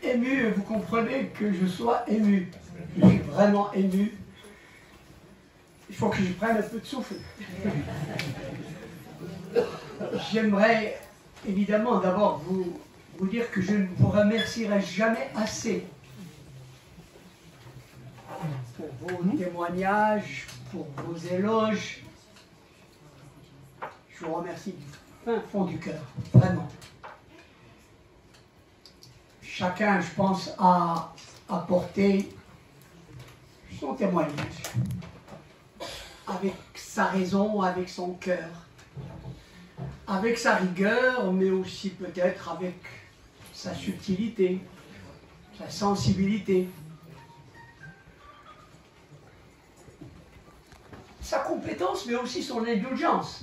Ému, vous comprenez que je sois ému. Je suis vraiment ému. Il faut que je prenne un peu de souffle. J'aimerais évidemment d'abord vous dire que je ne vous remercierai jamais assez pour vos témoignages, pour vos éloges. Je vous remercie du fin fond du cœur, vraiment. Chacun, je pense, a apporté son témoignage, avec sa raison, avec son cœur, avec sa rigueur, mais aussi peut-être avec sa subtilité, sa sensibilité, sa compétence, mais aussi son indulgence.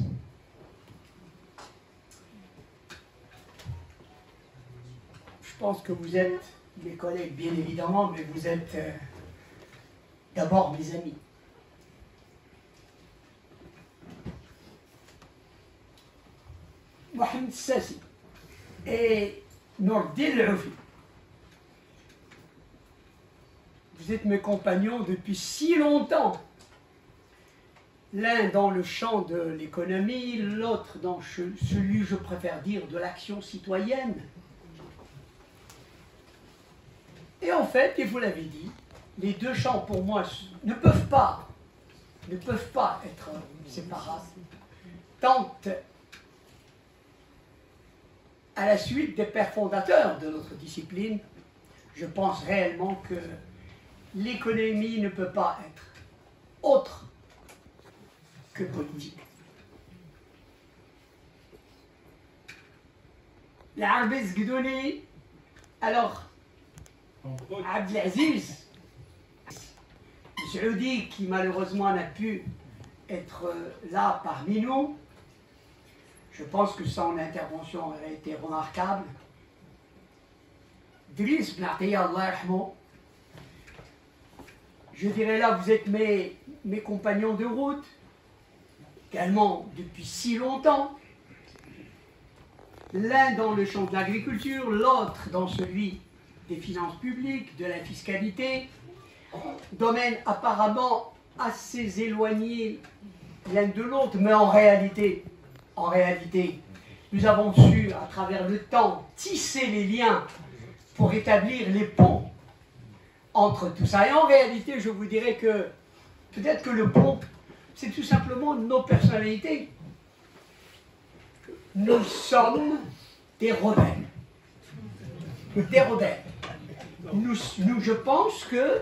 Je pense que vous êtes mes collègues, bien évidemment, mais vous êtes d'abord mes amis. Mohamed Sassi et Nourdin Loufi. Vous êtes mes compagnons depuis si longtemps. L'un dans le champ de l'économie, l'autre dans celui, je préfère dire, de l'action citoyenne. Et en fait, et vous l'avez dit, les deux champs pour moi ne peuvent pas être séparables, tant à la suite des pères fondateurs de notre discipline, je pense réellement que l'économie ne peut pas être autre que politique. L'Arabie Zgdouni, alors, Abdelaziz Saoudi, qui malheureusement n'a pu être là parmi nous, je pense que son intervention aurait été remarquable. Driss Ben Atiyah, Allah yarhamou, je dirais là, vous êtes mes compagnons de route, également depuis si longtemps, l'un dans le champ de l'agriculture, l'autre dans celui des finances publiques, de la fiscalité, domaine apparemment assez éloigné l'un de l'autre, mais en réalité, nous avons su, à travers le temps, tisser les liens pour établir les ponts entre tout ça. Et en réalité, je vous dirais que peut-être que le pont, c'est tout simplement nos personnalités. Nous sommes des rebelles. Des rebelles. Nous, je pense que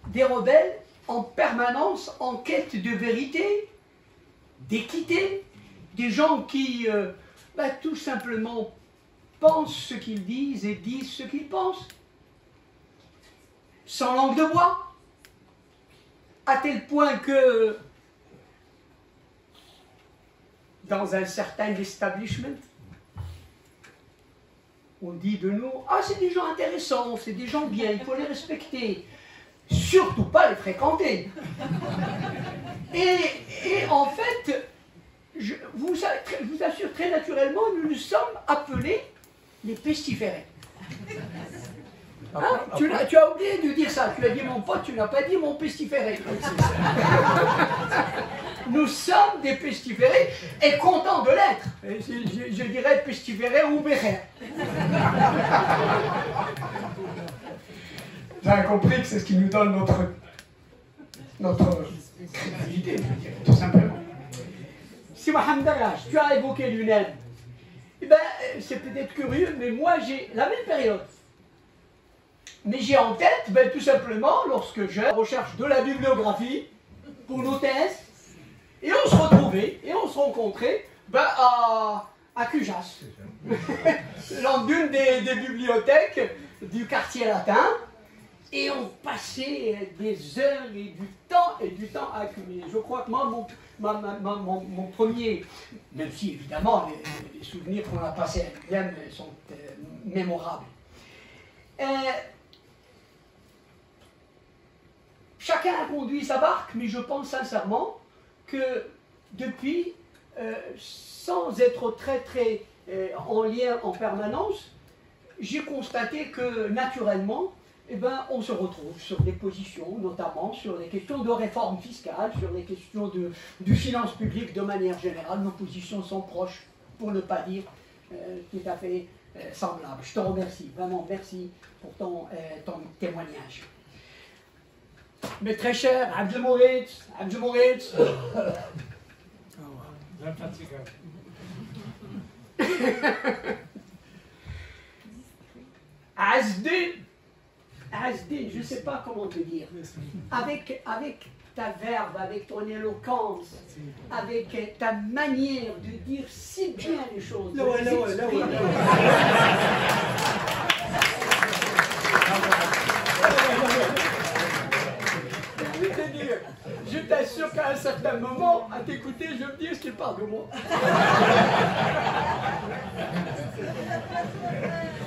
des rebelles en permanence en quête de vérité, d'équité, des gens qui tout simplement pensent ce qu'ils disent et disent ce qu'ils pensent, sans langue de bois, à tel point que dans un certain establishment, on dit de nous, ah c'est des gens intéressants, c'est des gens bien, il faut les respecter. Surtout pas les fréquenter. Et en fait, je vous assure très naturellement, nous nous sommes appelés les pestiférés. Hein? Tu as oublié de dire ça, tu as dit mon pote, tu n'as pas dit mon pestiféré. Nous sommes des pestiférés et contents de l'être. Je dirais pestiférés ou béret. Vous avez compris que c'est ce qui nous donne notre crédibilité, je dirais, tout simplement. Si Mohamed Darache, tu as évoqué l'UNED, eh ben, c'est peut-être curieux, mais moi j'ai la même période. Mais j'ai en tête, tout simplement, lorsque je recherche de la bibliographie pour nos thèses, et on se retrouvait, et on se rencontrait à Cujas, dans l'une des bibliothèques du quartier latin, Et on passait des heures et du temps à accumuler. Je crois que moi, mon premier, même si évidemment les souvenirs qu'on a passés avec Guillaume sont mémorables. Chacun a conduit sa barque, mais je pense sincèrement que depuis, sans être très en lien en permanence, j'ai constaté que naturellement, eh ben, on se retrouve sur des positions, notamment sur les questions de réforme fiscale, sur les questions de finances publiques de manière générale. Nos positions sont proches, pour ne pas dire tout à fait semblables. Je te remercie, vraiment merci pour ton témoignage. Mais très cher, Abdelmouritz, Azdin, je ne sais pas comment te dire, avec ta verve, avec ton éloquence, avec ta manière de dire si bien les choses. Je t'assure qu'à un certain moment, à t'écouter, je me dis, est-ce qu'il parle de moi?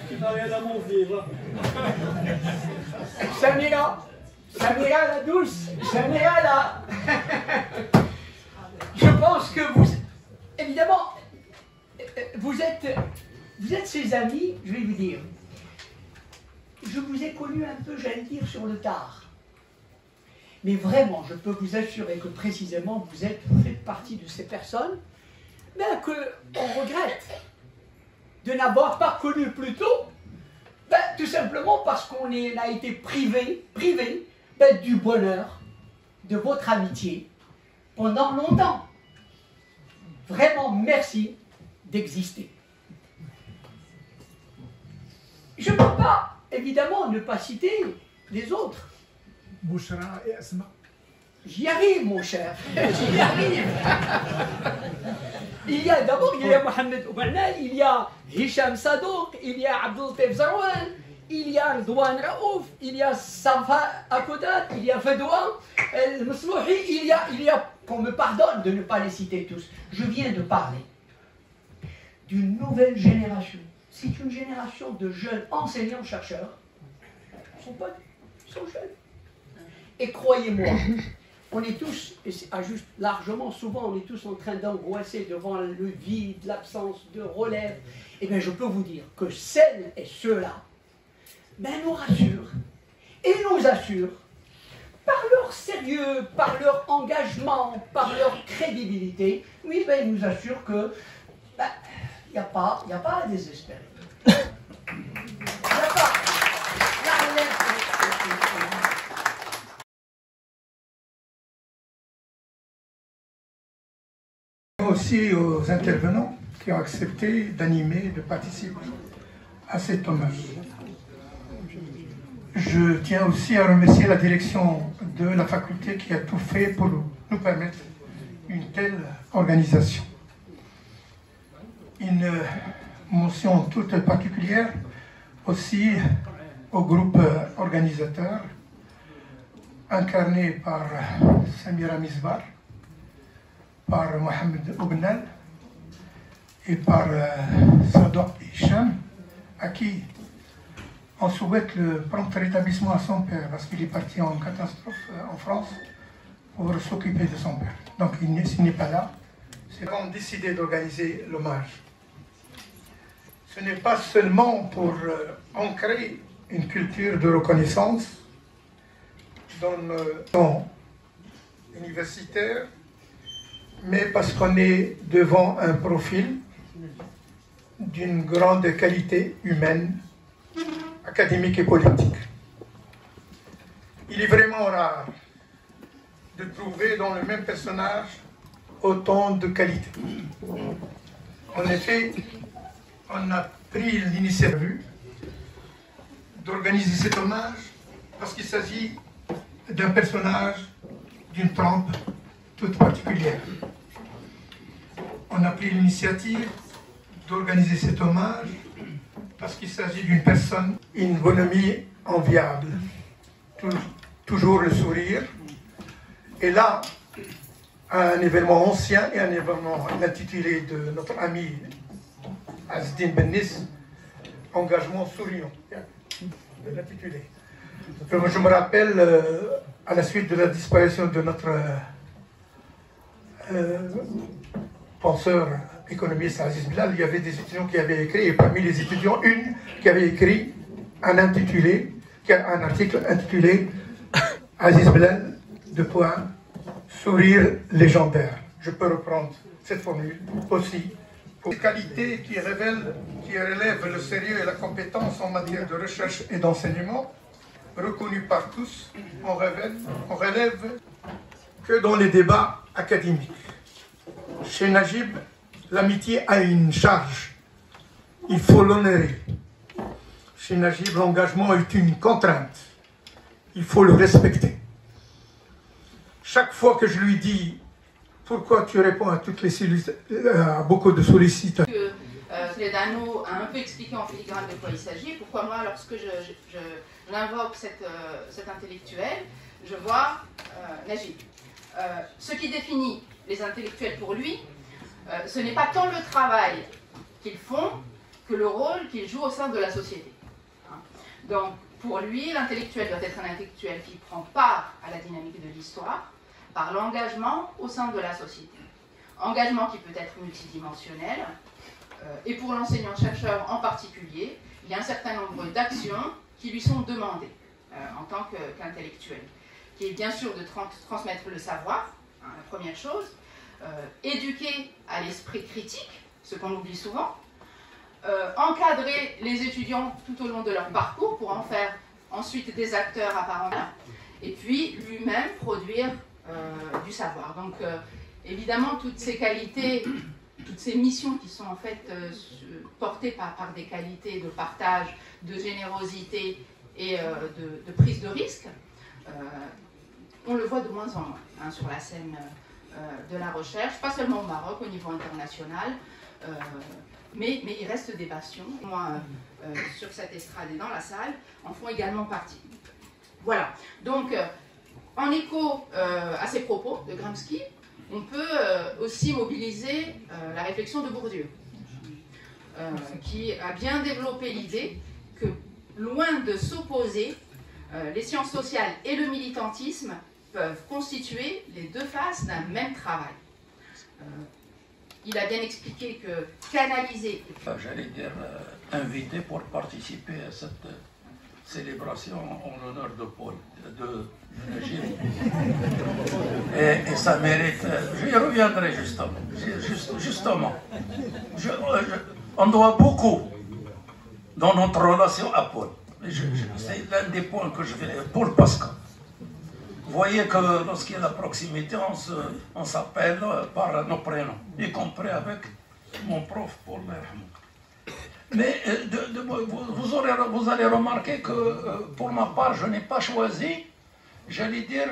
Tu n'as rien à m'envier, va. Samira la douce, Samira là. Je pense que vous, évidemment, vous êtes ses amis, je vais vous dire. Je vous ai connu un peu, j'allais dire, sur le tard. Mais vraiment, je peux vous assurer que précisément, vous faites partie de ces personnes qu'on regrette de n'avoir pas connu plus tôt, tout simplement parce qu'on a été privé du bonheur de votre amitié pendant longtemps. Vraiment, merci d'exister. Je ne peux pas, évidemment, ne pas citer les autres. Bouchra et Asma. J'y arrive, mon cher. J'y arrive. Il y a Mohamed Oubanal, il y a Hicham Sadouk, il y a Abdel Zarouane, il y a Ridouane Raouf, il y a Safa Akoudat, il y a Fedouan, El Mslouhi, il y a, qu'on me pardonne de ne pas les citer tous. Je viens de parler d'une nouvelle génération. C'est une génération de jeunes enseignants-chercheurs. Ils sont jeunes. Et croyez-moi, on est tous, et à juste largement, souvent, on est tous en train d'angoisser devant le vide, l'absence de relève. Eh bien, je peux vous dire que celles et ceux-là, nous rassurent et nous assurent, par leur sérieux, par leur engagement, par leur crédibilité, oui, ils nous assurent que il n'y a pas à désespérer. Il n'y a pas. La relève. Aussi aux intervenants qui ont accepté d'animer, de participer à cet hommage. Je tiens aussi à remercier la direction de la faculté qui a tout fait pour nous permettre une telle organisation. Une mention toute particulière aussi au groupe organisateur incarné par Samira Misbar, par Mohamed Oubenal et par Sadouk Hicham, à qui on souhaite le prompt rétablissement à son père parce qu'il est parti en catastrophe en France pour s'occuper de son père. Donc s'il n'est pas là, c'est qu'on a décidé d'organiser l'hommage. Ce n'est pas seulement pour ancrer une culture de reconnaissance dans le temps universitaire, mais parce qu'on est devant un profil d'une grande qualité humaine, académique et politique. Il est vraiment rare de trouver dans le même personnage autant de qualités. En effet, on a pris l'initiative d'organiser cet hommage parce qu'il s'agit d'un personnage d'une trempe toute particulière. On a pris l'initiative d'organiser cet hommage parce qu'il s'agit d'une personne, une bonhomie enviable, toujours le sourire. Et là, un événement ancien et un événement intitulé de notre ami Azzdine Bennis, engagement souriant, l'intitulé. Je me rappelle, à la suite de la disparition de notre penseur économiste Aziz Bilal, il y avait des étudiants qui avaient écrit, et parmi les étudiants, une qui avait écrit un article intitulé Aziz Bilal, sourire légendaire. Je peux reprendre cette formule aussi. Pour les qualités qui relèvent le sérieux et la compétence en matière de recherche et d'enseignement, reconnues par tous, on relève que dans les débats académiques. Chez Najib, l'amitié a une charge. Il faut l'honorer. Chez Najib, l'engagement est une contrainte. Il faut le respecter. Chaque fois que je lui dis pourquoi tu réponds à beaucoup de sollicitations. Toledano a un peu expliqué en filigrane de quoi il s'agit. Pourquoi moi, lorsque j'invoque cet intellectuel, je vois Najib. Ce qui définit les intellectuels pour lui, ce n'est pas tant le travail qu'ils font que le rôle qu'ils jouent au sein de la société. Donc, pour lui, l'intellectuel doit être un intellectuel qui prend part à la dynamique de l'histoire par l'engagement au sein de la société. Engagement qui peut être multidimensionnel, et pour l'enseignant-chercheur en particulier, il y a un certain nombre d'actions qui lui sont demandées en tant qu'intellectuel, qui est bien sûr de transmettre le savoir, la première chose, éduquer à l'esprit critique, ce qu'on oublie souvent, encadrer les étudiants tout au long de leur parcours pour en faire ensuite des acteurs à part entière, et puis lui-même produire du savoir. Donc évidemment toutes ces qualités, toutes ces missions qui sont en fait portées par des qualités de partage, de générosité et de prise de risque, on le voit de moins en moins sur la scène de la recherche, pas seulement au Maroc, au niveau international, mais il reste des bastions. Moi, sur cette estrade et dans la salle, en font également partie. Voilà, donc en écho à ces propos de Gramsci, on peut aussi mobiliser la réflexion de Bourdieu, qui a bien développé l'idée que, loin de s'opposer, les sciences sociales et le militantisme peuvent constituer les deux faces d'un même travail. Il a bien expliqué que canaliser... J'allais dire invité pour participer à cette célébration en l'honneur de Paul, de Najib. Et ça mérite... J'y reviendrai justement. On doit beaucoup dans notre relation à Paul. C'est l'un des points que je vais... Paul Pascal. Vous voyez que lorsqu'il y a la proximité, on s'appelle par nos prénoms, y compris avec mon prof Paul Merham. Mais vous allez remarquer que pour ma part, je n'ai pas choisi, j'allais dire,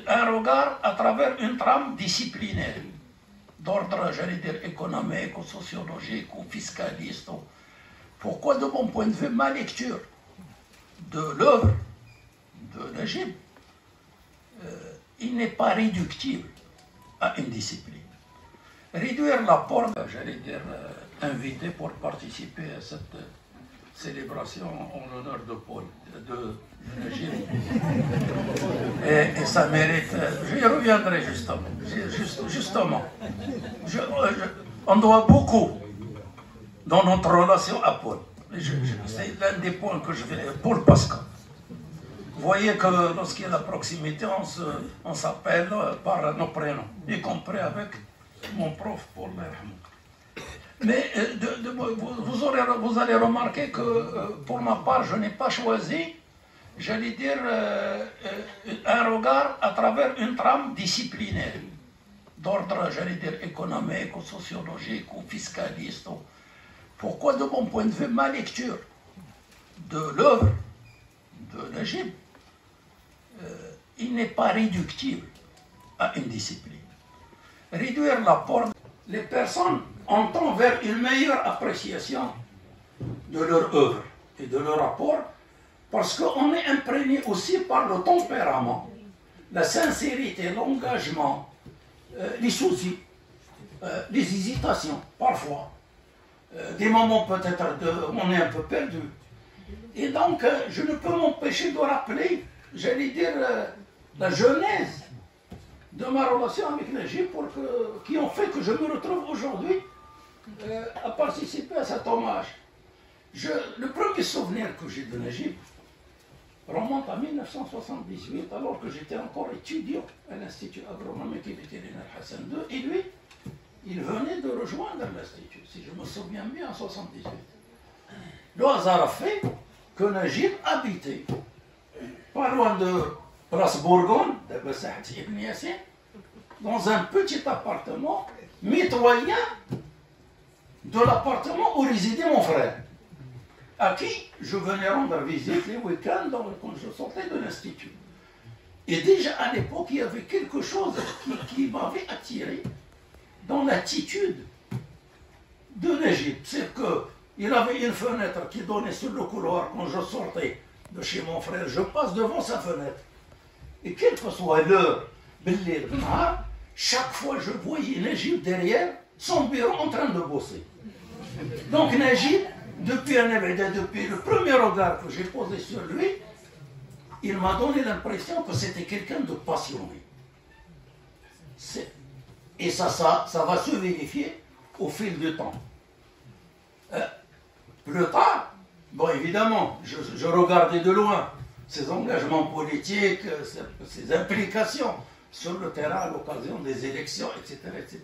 un regard à travers une trame disciplinaire, d'ordre, j'allais dire, économique ou sociologique ou fiscaliste. Pourquoi, de mon point de vue, ma lecture de l'œuvre de Najib, il n'est pas réductible à une discipline. Réduire l'apport, j'allais dire, invité pour participer à cette célébration en l'honneur de Paul, de Najib. Et ça mérite... J'y reviendrai justement. On doit beaucoup dans notre relation à Paul. C'est l'un des points que je vais... Paul Pascal. Vous voyez que lorsqu'il y a la proximité, on s'appelle par nos prénoms, y compris avec mon prof Paul Merham. Mais vous allez remarquer que pour ma part, je n'ai pas choisi, j'allais dire, un regard à travers une trame disciplinaire, d'ordre, j'allais dire, économique ou sociologique ou fiscaliste. Pourquoi, de mon point de vue, ma lecture de l'œuvre de Najib, il n'est pas réductible à une discipline. Réduire l'apport, les personnes on tend vers une meilleure appréciation de leur œuvre et de leur rapport Parce qu'on est imprégné aussi par le tempérament, la sincérité, l'engagement, les soucis, les hésitations, parfois. Des moments peut-être on est un peu perdu. Et donc, je ne peux m'empêcher de rappeler, j'allais dire, la genèse de ma relation avec l'Égypte qui ont fait que je me retrouve aujourd'hui à participer à cet hommage. Le premier souvenir que j'ai de l'Égypte remonte à 1978, alors que j'étais encore étudiant à l'Institut agronomique et vétérinaire Hassan II, et lui, il venait de rejoindre l'Institut, si je me souviens bien, en 1978. Le hasard a fait que Najib habitait pas loin de Place Bourgogne, de Bessahat Ibn Yassine, dans un petit appartement mitoyen de l'appartement où résidait mon frère, à qui je venais rendre visite les week-ends quand je sortais de l'Institut. Et déjà à l'époque, il y avait quelque chose qui m'avait attiré dans l'attitude de l'Égypte. C'est qu'il avait une fenêtre qui donnait sur le couloir. Quand je sortais de chez mon frère, je passe devant sa fenêtre. Et quelle que soit l'heure, chaque fois je voyais Najib derrière son bureau en train de bosser. Donc Najib, depuis le premier regard que j'ai posé sur lui, il m'a donné l'impression que c'était quelqu'un de passionné. Et ça va se vérifier au fil du temps. Plus tard, bon évidemment, je regardais de loin ses engagements politiques, ses implications sur le terrain à l'occasion des élections, etc. etc.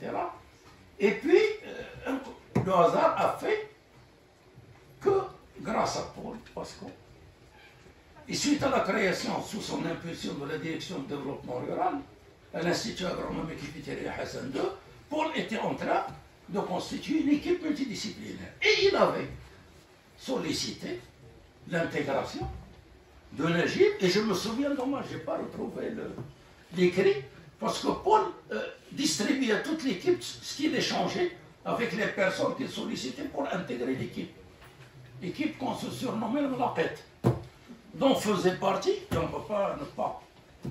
Et puis, le hasard a fait que, grâce à Paul Pasco, et suite à la création, sous son impulsion de la direction de développement rural, à l'Institut agronomique et vétérinaire Hassan II, Paul était en train de constituer une équipe multidisciplinaire. Et il avait sollicité l'intégration de Najib, et je me souviens, dommage, je n'ai pas retrouvé l'écrit, parce que Paul distribuait à toute l'équipe ce qu'il échangeait avec les personnes qu'il sollicitait pour intégrer l'équipe. L'équipe qu'on se surnommait la Pète, dont faisait partie, et on ne peut pas ne pas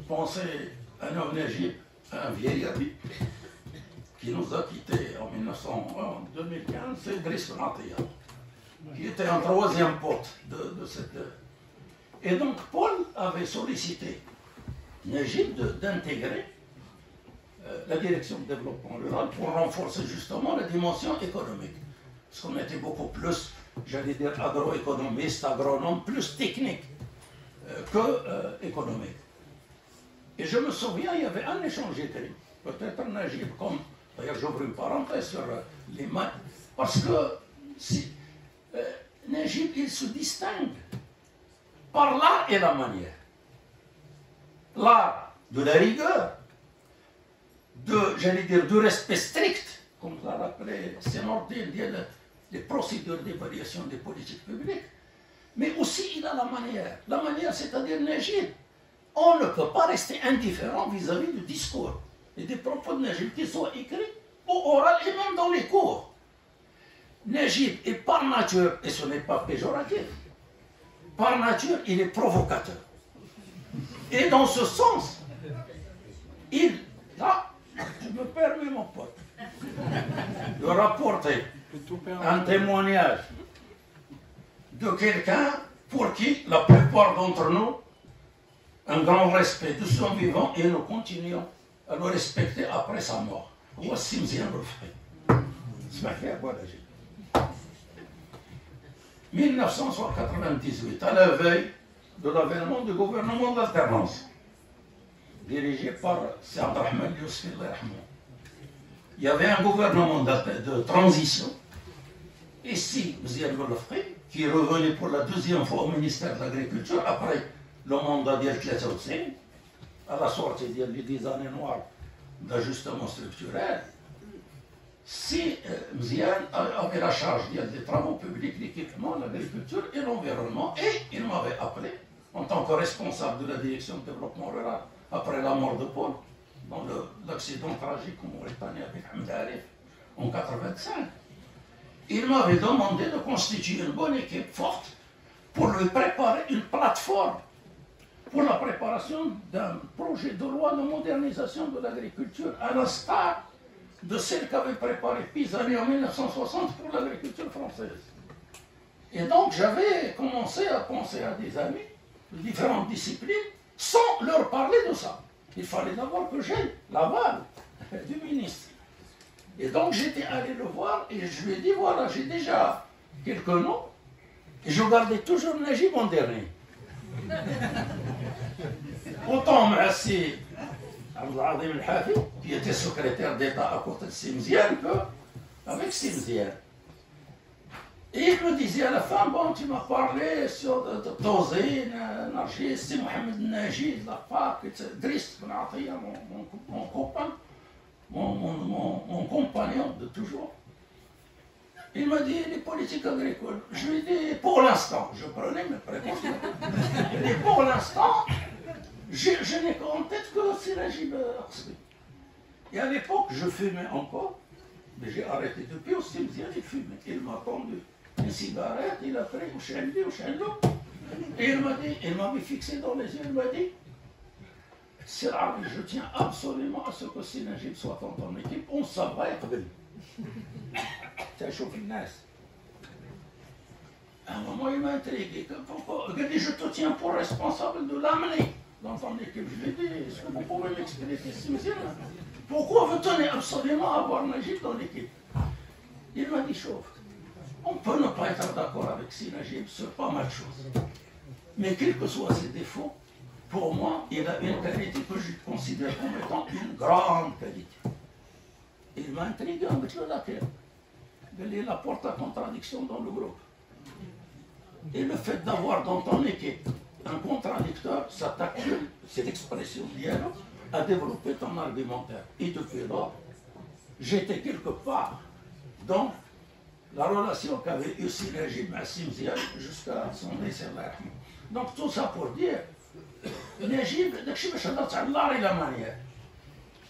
penser à un Najib, un vieil ami, qui nous a quittés en 2015, c'est Idriss Benatia, qui était un troisième pote de cette... Et donc Paul avait sollicité Najib d'intégrer la direction de développement rural pour renforcer justement la dimension économique. Parce qu'on était beaucoup plus, j'allais dire, agroéconomiste, agronome, plus technique que économique. Et je me souviens, il y avait un échange écrit. Peut-être Najib, comme, d'ailleurs j'ouvre une parenthèse sur les maths, parce que Najib, il se distingue par l'art et la manière. L'art de la rigueur, j'allais dire, du respect strict, comme l'a rappelé Sénordine, des procédures d'évaluation des politiques publiques, mais aussi il a la manière. La manière, c'est-à-dire Najib. On ne peut pas rester indifférent vis-à-vis du discours et des propos de Najib, qu'ils soient écrits ou oral et même dans les cours. Najib est par nature, et ce n'est pas péjoratif, par nature, il est provocateur. Et dans ce sens, là, je me permets, mon pote, de rapporter un témoignage de quelqu'un pour qui la plupart d'entre nous, un grand respect de son vivant, et nous continuons à le respecter après sa mort. Voici Mzian Rufai. 1998, à la veille de l'avènement du gouvernement d'alternance, dirigé par Saad Rahman Yousfi. Il y avait un gouvernement de transition, et si Mzian Rufai, qui est revenu pour la deuxième fois au ministère de l'Agriculture, après le mandat d'El-Tlata Hussein, à la sortie des années noires d'ajustement structurel, si Mzian avait la charge des travaux publics, l'équipement, l'agriculture et l'environnement, et il m'avait appelé en tant que responsable de la direction de développement rural après la mort de Paul, dans l'accident tragique en Mauritanie avec Hamd Arif en 1985. Il m'avait demandé de constituer une bonne équipe forte pour lui préparer une plateforme pour la préparation d'un projet de loi de modernisation de l'agriculture, à l'instar de celle qu'avait préparée Pisani en 1960 pour l'agriculture française. Et donc j'avais commencé à penser à des amis de différentes disciplines sans leur parler de ça. Il fallait d'abord que j'aie l'aval du ministre. Et donc j'étais allé le voir et je lui ai dit, voilà, j'ai déjà quelques noms et je gardais toujours Najib en dernier. Autant Massi Abdelazim El-Hafi, qui était secrétaire d'État à côté de Simziane, qu'avec Simziane. Et il me disait à la fin, bon, tu m'as parlé sur Tozine, Nargis, c'est Mohamed Najid, la FAC, Driss Ben Atiyah, mon copain, mon compagnon de toujours. Il m'a dit, les politiques agricoles. Je lui ai dit, pour l'instant, je prenais mes précautions. Et pour l'instant, je n'ai qu'en tête que c'est Najib Arsbi. Et à l'époque, je fumais encore, mais j'ai arrêté depuis au cimetière, il fumait. Il m'a tendu une cigarette, il a pris au chenlo, et il m'avait fixé dans les yeux, il m'a dit, c'est rare, je tiens absolument à ce que si Najib soit dans ton équipe, on s'en va être venu. Ça chauffe une naisse. À un moment, il m'a intrigué. Il dit, je te tiens pour responsable de l'amener dans ton équipe. Je lui ai dit, est-ce que vous pouvez m'expliquer, monsieur? Pourquoi vous tenez absolument à avoir Najib dans l'équipe? Il m'a dit, chauffe. On peut ne pas être d'accord avec si Najib sur pas mal de choses. Mais quels que soient ses défauts, pour moi, il a une qualité que je considère comme étant une grande qualité. Il m'a intrigué avec le laquelle. Il apporte la contradiction dans le groupe. Et le fait d'avoir dans ton équipe un contradicteur, ça t'accule, c'est l'expression dialogue, à développer ton argumentaire. Et depuis lors, j'étais quelque part dans la relation qu'avait eu Najib Massim Ziad jusqu'à son décès. Donc tout ça pour dire, Najib, l'art et la manière.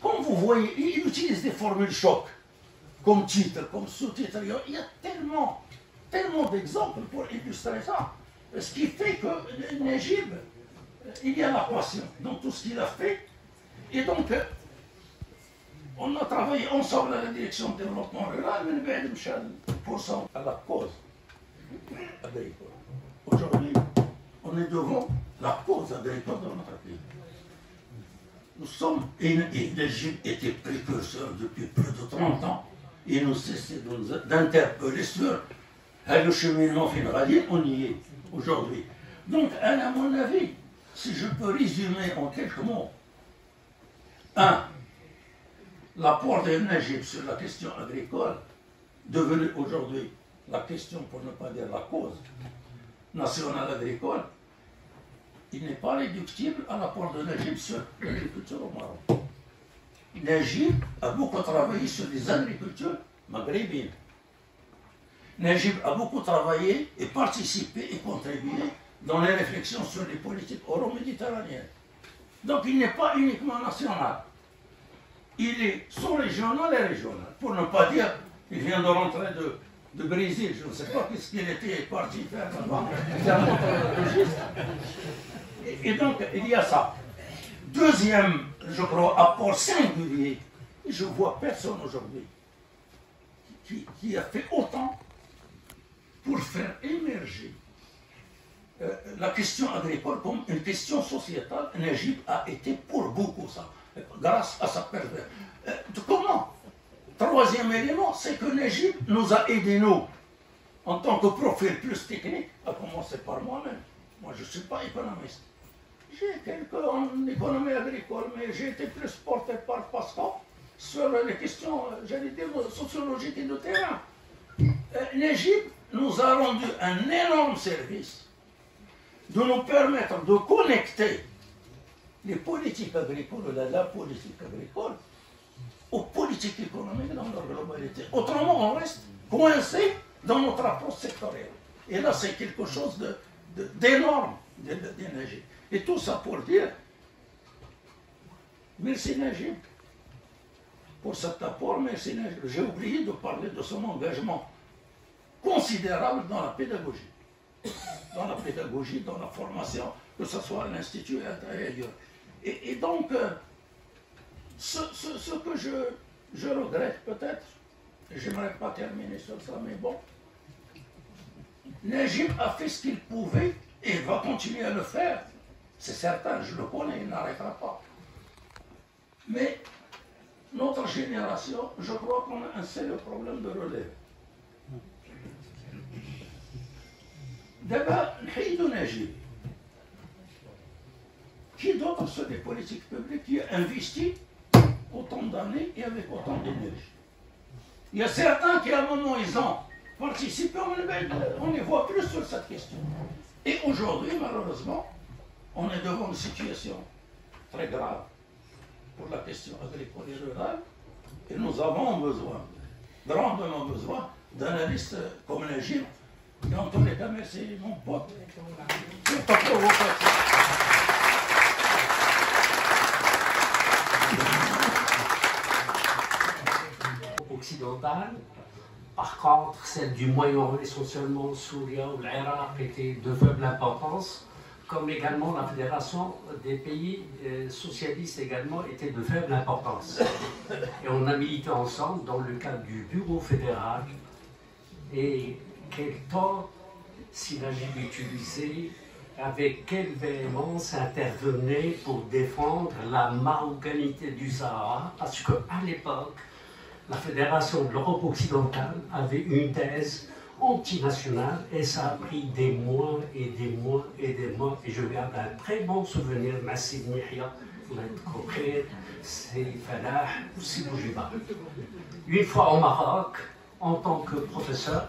Comme vous voyez, il utilise des formules choc, comme titre, comme sous-titre. Il y a tellement d'exemples pour illustrer ça. Ce qui fait que Najib, il y a la passion dans tout ce qu'il a fait. Et donc, on a travaillé ensemble à la direction de développement rural, mais pour ça, à la cause agricole. Aujourd'hui, on est devant la cause agricole dans notre pays. Nous sommes, et l'Égypte était précurseur depuis plus de 30 ans, et nous cessons d'interpeller sur le cheminement final, on y est aujourd'hui. Donc, à mon avis, si je peux résumer en quelques mots, 1. L'apport de Najib sur la question agricole, devenu aujourd'hui la question, pour ne pas dire la cause nationale agricole, il n'est pas réductible à l'apport de Najib sur l'agriculture au Maroc. Najib a beaucoup travaillé sur les agricultures maghrébines. Najib a beaucoup travaillé et participé et contribué dans les réflexions sur les politiques euro-méditerranéennes. Donc il n'est pas uniquement national. Il est sous-régional et régional. Pour ne pas dire, il vient de rentrer de Brésil, je ne sais pas qu'est-ce qu'il était parti faire là-bas. C'est un autre registre. Et donc, il y a ça. Deuxième, je crois, apport singulier, et je ne vois personne aujourd'hui qui a fait autant pour faire émerger la question agricole comme une question sociétale. Najib a été pour beaucoup ça, grâce à sa perversion. Comment? Troisième élément, c'est que Najib nous a aidés, nous, en tant que profil plus technique, à commencer par moi-même. Moi, je ne suis pas économiste. J'ai quelques en économie agricole, mais j'ai été plus porté par Pascal sur les questions, j'allais dire, sociologiques et de terrain. Najib nous a rendu un énorme service de nous permettre de connecter les politiques agricoles, la politique agricole, aux politiques économiques dans leur globalité. Autrement, on reste coincé dans notre approche sectorielle. Et là, c'est quelque chose d'énorme d'énergie. Et tout ça pour dire, merci Najib pour cet apport, merci Najib. J'ai oublié de parler de son engagement considérable dans la pédagogie. dans la pédagogie, dans la formation, que ce soit à l'Institut et ailleurs. Et donc, ce que je regrette peut-être, j'aimerais pas terminer sur ça, mais bon, Najib a fait ce qu'il pouvait et il va continuer à le faire. C'est certain, je le connais, il n'arrêtera pas. Mais notre génération, je crois qu'on a un sérieux problème de relève. D'abord, Haïdou Najib. Qui d'autre sur des politiques publiques qui a investi autant d'années et avec autant d'énergie? Il y a certains qui, à un moment, ils ont participé, on les voit plus sur cette question. Et aujourd'hui, malheureusement, on est devant une situation très grave pour la question agricole et rurale, et nous avons besoin, grandement besoin, d'analystes comme Najib. Et en tous les cas, merci mon pote. C'est pas pour vous faire. Occidentale. Par contre, celle du Moyen-Orient, essentiellement Souria ou l'Irak, était de faible importance, comme également la Fédération des pays socialistes également était de faible importance. Et on a milité ensemble dans le cadre du Bureau fédéral. Et quel temps Najib utilisait, avec quelle véhémence intervenait pour défendre la marocanité du Sahara, parce qu'à l'époque, la Fédération de l'Europe occidentale avait une thèse antinationale et ça a pris des mois et des mois et des mois. Et je garde un très bon souvenir, Nassim Mihia, c'est Falah, c'est Boujiba. Une fois au Maroc, en tant que professeur,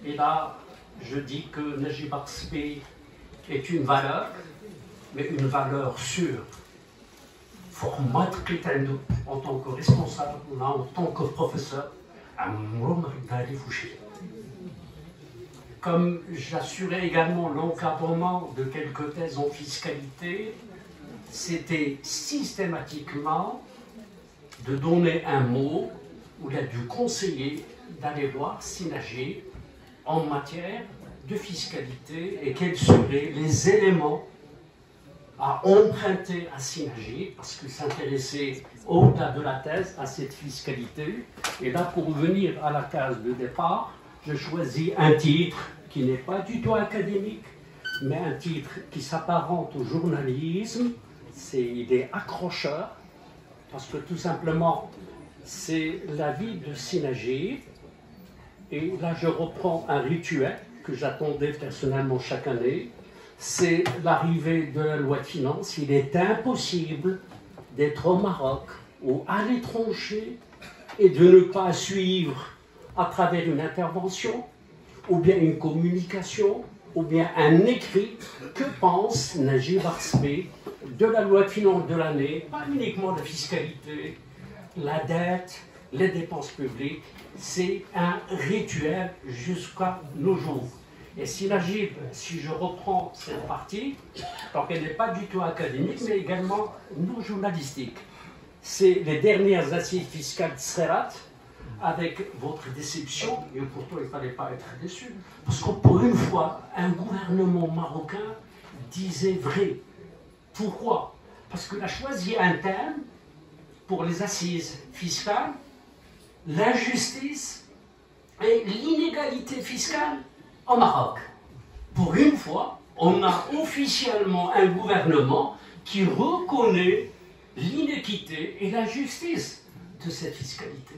et là, je dis que Najib Arsbi est une valeur, mais une valeur sûre. En tant que responsable, en tant que professeur, comme j'assurais également l'encadrement de quelques thèses en fiscalité, c'était systématiquement de donner un mot où il a dû conseiller d'aller voir Najib en matière de fiscalité et quels seraient les éléments à emprunter à Najib parce qu'il s'intéressait au-delà de la thèse à cette fiscalité. Et là, pour revenir à la case de départ, je choisis un titre qui n'est pas du tout académique, mais un titre qui s'apparente au journalisme. Il est accrocheur, parce que tout simplement, c'est la vie de Najib. Et là, je reprends un rituel que j'attendais personnellement chaque année. C'est l'arrivée de la loi de finances. Il est impossible d'être au Maroc ou à l'étranger et de ne pas suivre à travers une intervention ou bien une communication ou bien un écrit que pense Najib Arsbi de la loi de finances de l'année, pas uniquement la fiscalité, la dette, les dépenses publiques. C'est un rituel jusqu'à nos jours. Et Najib, si je reprends cette partie, alors qu'elle n'est pas du tout académique, mais également non journalistique, c'est les dernières assises fiscales de Serat, avec votre déception, et pourtant il ne fallait pas être déçu, parce que pour une fois, un gouvernement marocain disait vrai. Pourquoi? Parce qu'il a choisi un thème pour les assises fiscales, l'injustice et l'inégalité fiscale au Maroc. Pour une fois, on a officiellement un gouvernement qui reconnaît l'inéquité et l'injustice de cette fiscalité.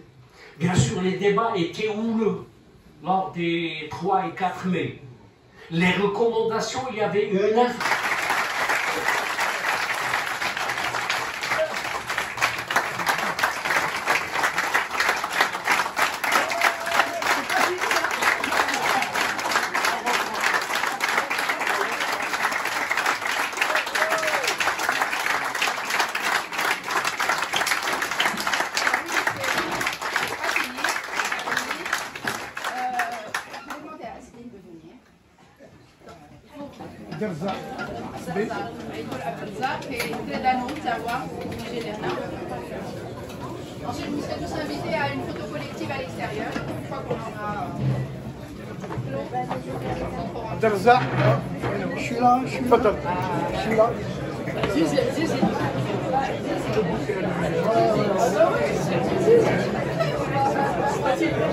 Bien sûr, les débats étaient houleux lors des 3 et 4 mai. Les recommandations, il y avait une Ensuite, vous serez tous invités à une photo collective à l'extérieur, une fois qu'on aura Darza, je suis là, je suis là. Спасибо.